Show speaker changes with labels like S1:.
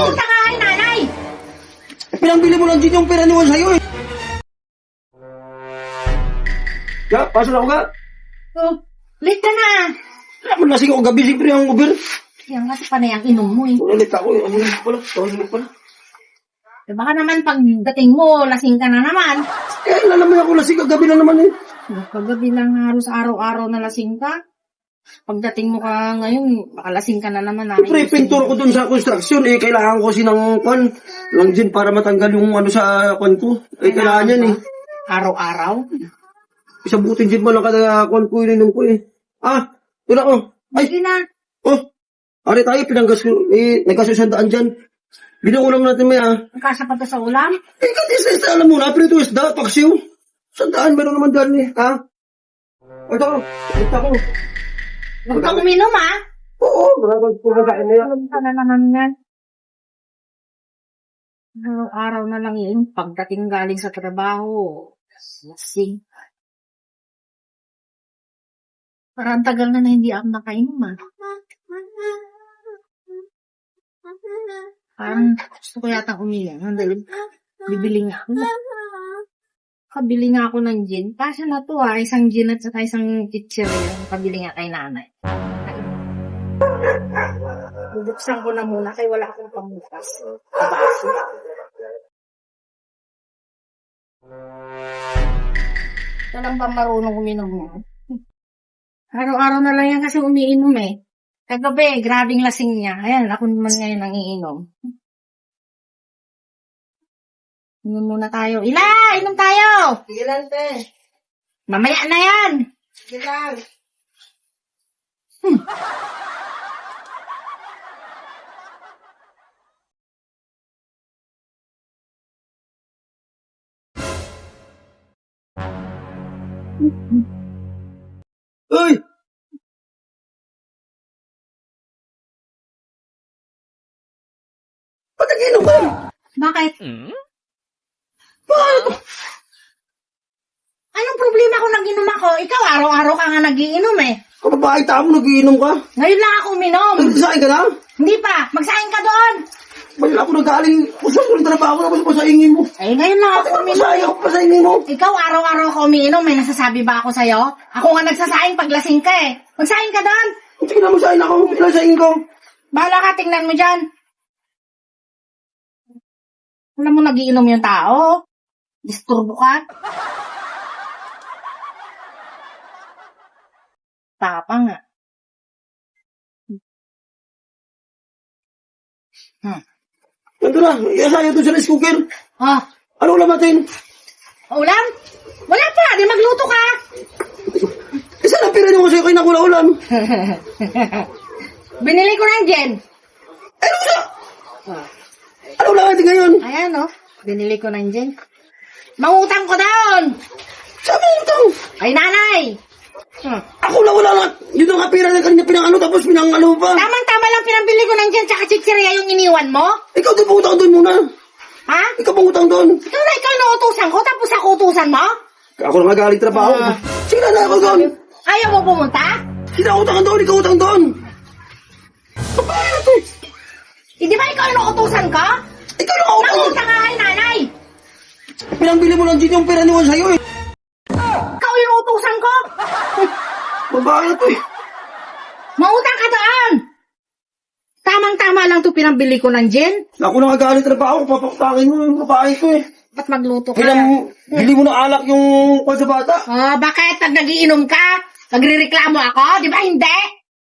S1: Mamunta ka kay nanay!
S2: Pinangbili mo lang din yung pera ni Juan sa'yo eh. Ya, pasok na ako ka.
S1: Oh, late ka na!
S2: Alam mo, lasing ako gabi, siyempre ang Uber.
S1: Yan nga sa panay ang inom mo eh.
S2: Ulit ako eh. Ano lang pala? Tawag mo pala.
S1: Eh, baka naman pagdating mo, lasing ka na naman.
S2: Eh, alam mo ako lasing kagabi na naman eh.
S1: Kagabi lang halos araw-araw na lasing ka. Pagdating mo ka ngayon, baka lasing ka na naman.
S2: Siyempre, pintor ko dun sa construction eh. Kailangan ko sinang kwan. Lang din para matanggal yung ano sa kwan ko. Eh, kailangan yan eh.
S1: Araw-araw?
S2: Isang buting din mo lang kada kwan ko, ininom ko eh. Ah, yun ako. Ay,
S1: Sige na.
S2: oh. Ari tayo, pinanggas ko. Eh, nagkasusandaan dyan. Binuulam natin may ah.
S1: Magkasa pa to sa ulam?
S2: Eh, katis na alam mo na, pero ito isda, paksiw. Sandaan, meron naman dyan eh, ha? Ito, ito ko.
S1: Huwag kang uminom ha?
S2: Oo, maraming pumagain na yan.
S1: Alam ka na naman yan. Araw-araw na lang yun. Pagdating galing sa trabaho, lasing. Parang tagal na hindi ako nakainom ah. Parang gusto ko yata umiyak. Dahil bibili nga ako. Kabili nga ako ng gin. Kasya na to ah. Isang gin at saka isang chichirya. Kabili nga kay nanay. Bubuksan ko na muna kaya wala akong pamukas. Baso. Ito lang ba marunong uminom mo? Araw-araw na lang yan kasi umiinom eh. Kagabi, grabing lasing niya. Ayan, ako naman ngayon ang iinom. Inom muna tayo. Ila! Inom tayo!
S2: Sige lang, te.
S1: Mamaya na yan!
S2: Sige lang. Uy! Ba't nag-inom ka?
S1: Bakit?
S2: Bakit?
S1: Anong problema kung nag-inom ako? Ikaw, araw-araw ka nga nag-iinom eh.
S2: Kababae tao mo, nag-iinom ka?
S1: Ngayon lang ako uminom.
S2: Ay, saan ka na?
S1: Hindi pa. Magsaing ka doon.
S2: Bala ako nagaling. Kusang ko ng trabaho na pa sa ingin mo.
S1: Eh, ngayon lang ako uminom.
S2: Masaya ako pa sa ingin mo.
S1: Ikaw, araw-araw ako umiinom. May nasasabi ba ako sa'yo? Ako nga nagsasaing pag lasing ka eh. Magsaing ka doon.
S2: Sige na mo sa ako. Ilan sa ingin ko.
S1: Bahala ka, tingnan mo dyan. Alam mo, nagiinom yung tao. Disturbo ka. Tapang nga.
S2: Nandun na. Iasayo doon sa rice cooker.
S1: Oh,
S2: Ano ulam natin?
S1: ulam? Wala pa, di magluto ka.
S2: Isa na pira niyo ko sa'yo kayo nakula ulam.
S1: Binili ko ng gin.
S2: Ano sa? Ano ulam natin ngayon?
S1: Ayan oh, binili ko ng gin. Mangutang ko doon.
S2: Saan mo ito?
S1: Ay, nanay.
S2: Ako na wala na. Yun ang kapira na kanina pinangano tapos pinangano pa.
S1: Tamang-tama lang pinambili ko ng gin tsaka chichirya yung iniwan mo.
S2: Ikaw doon pangutang doon muna.
S1: Ha?
S2: Ikaw pangutang doon.
S1: Ikaw na utusan ko tapos ako utusan mo?
S2: Ako na nga galing trabaho. Sige na ako doon.
S1: Ayaw mo pumunta?
S2: Sige na utang doon. Ikaw utang doon. Babae na to.
S1: Eh, di ba ikaw yung utusan ka?
S2: Ikaw na utang doon.
S1: Mangutang ka kay nanay.
S2: Pinangbili mo lang din yung pera ni Juan sa'yo eh.
S1: Ikaw yung utusan ko.
S2: Babae na to eh.
S1: Mangutang ka doon. Tamang-tama lang to pinambili ko ng gin.
S2: Ako na nga galing trabaho. Papakutangin mo yung babae ko eh.
S1: Ba't magluto ka?
S2: Bili mo ng alak yung kwan sa bata.
S1: Oh, bakit pag nagiinom ka, nagre-reklamo ako? Di ba hindi?